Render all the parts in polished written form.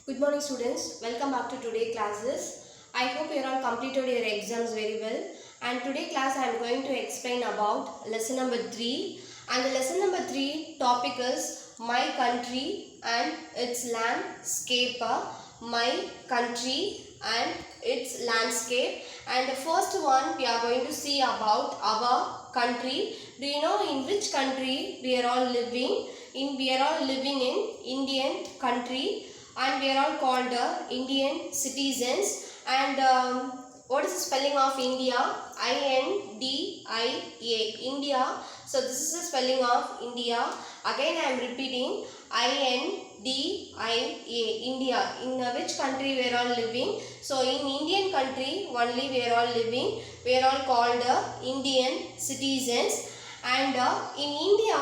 Good morning students, welcome back to today classes. I hope you all completed your exams very well, and today class I am going to explain about lesson number 3, and the lesson number 3 topic is my country and its landscape. My country and its landscape, and the first one we are going to see about our country. Do you know in which country we are all living? We are all living in Indian country, and we are all called Indian citizens. And what is the spelling of India? India, India. So this is the spelling of India. Again I am repeating, India, India. In which country we are all living? So in Indian country only we are all living. We are all called Indian citizens. And in India,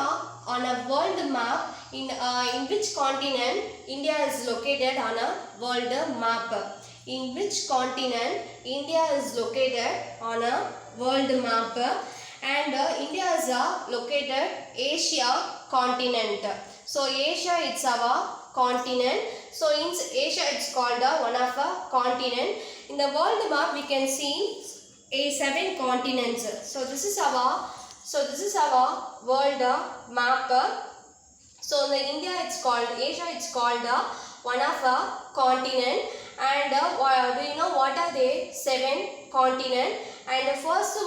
on a world map, in which continent India is located on a world map? In which continent India is located on a world map? And India is located Asia continent. So Asia it's our continent. So in Asia it's called one of a continent. In the world map we can see 7 continents. So this is our world map. So in the India it's called Asia, it's called one of a continent. And do you know what are they? 7 continent. And the first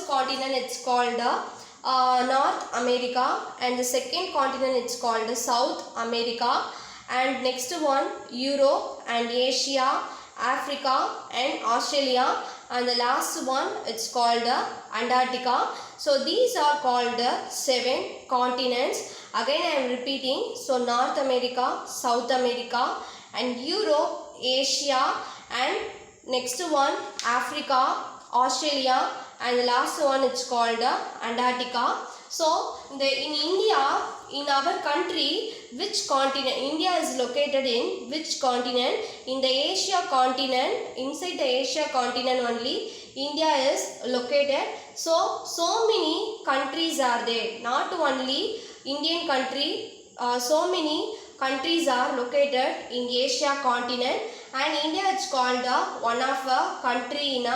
continent it's called North America, and the second continent it's called South America, and next one Europe and Asia, Africa and Australia, and the last one it's called Antarctica. So these are called 7 continents. Again I am repeating. So North America, South America, and Europe, Asia, and next one Africa, Australia, and the last one it's called Antarctica. So in India, in our country, which continent India is located in? Which continent? In the Asia continent. Inside the Asia continent only India is located. So many countries are there. Not only Indian country. So many countries are located in Asia continent, and India is called one of a country in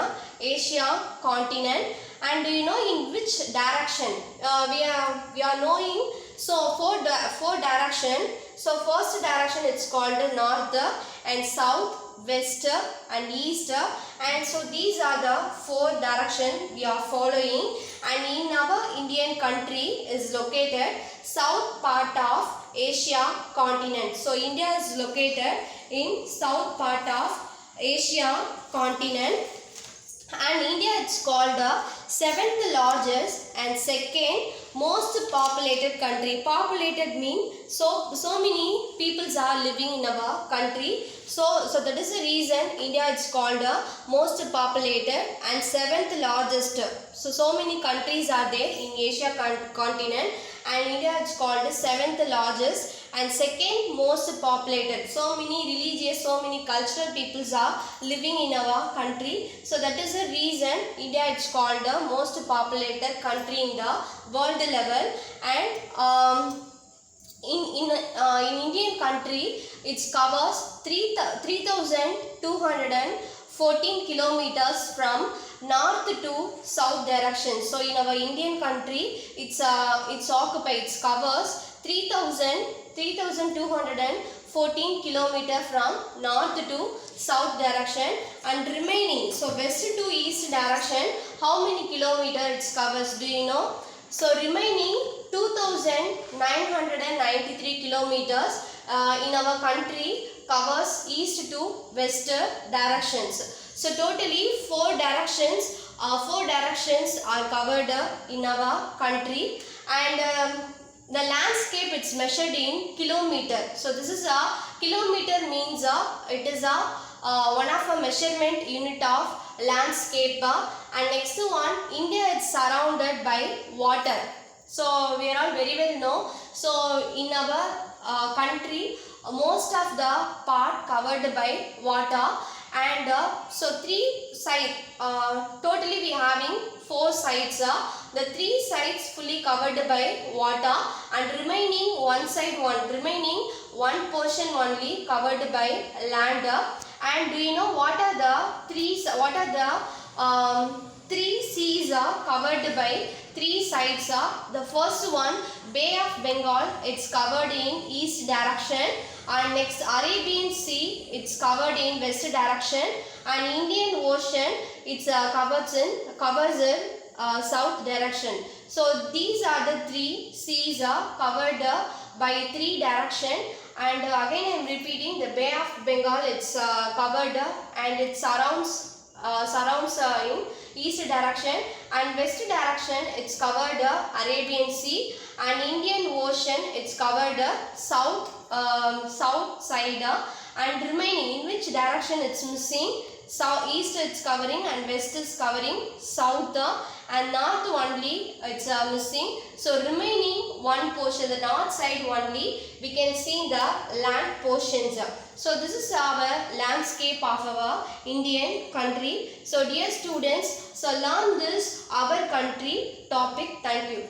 Asia continent. And do you know in which direction we are knowing? So four direction. So first direction it's called north and south, west and east, and so these are the 4 direction we are following. And in our Indian country is located south part of Asia continent. So India is located in south part of Asia continent, and India it's called the 7th largest and 2nd most populated country. Populated means so many peoples are living in our country. So that is the reason India is called the most populated and 7th largest. So many countries are there in Asia continent, and India is called the 7th largest and 2nd most populated. So many religious, so many cultural peoples are living in our country. So that is the reason India is called the most populated country in the world level. And in Indian country it covers 3,214 kilometers from north to south direction. So in our Indian country it covers 3,214 kilometer from north to south direction, and remaining, so west to east direction, how many kilometer it covers? Do you know? So remaining 2,993 kilometers in our country covers east to west directions. So totally 4 directions are covered in our country. And the landscape it's measured in kilometer. So this is a kilometer means it is a one of a measurement unit of landscape. And next one, India is surrounded by water. So we are all very well know. So in our country most of the part covered by water, and so 3 sides, totally we having 4 sides. The 3 sides fully covered by water, and remaining one one portion only covered by land. And do you know what are the three seas are covered by three sides? The first one, Bay of Bengal, it's covered in east direction, and next Arabian Sea, it's covered in west direction, and Indian Ocean, it's covers in south direction. So these are the three seas are covered by three direction. And again I am repeating, the Bay of Bengal, it's covered and it surrounds in east direction, and west direction it's covered Arabian Sea, and Indian Ocean it's covered south side, and remaining in which direction it's missing, south east it's covering and west is covering south, and north only it's missing. So remaining one portion, the north side only we can see the land portions. So this is our landscape of our Indian country. So dear students, so learn this our country topic. Thank you.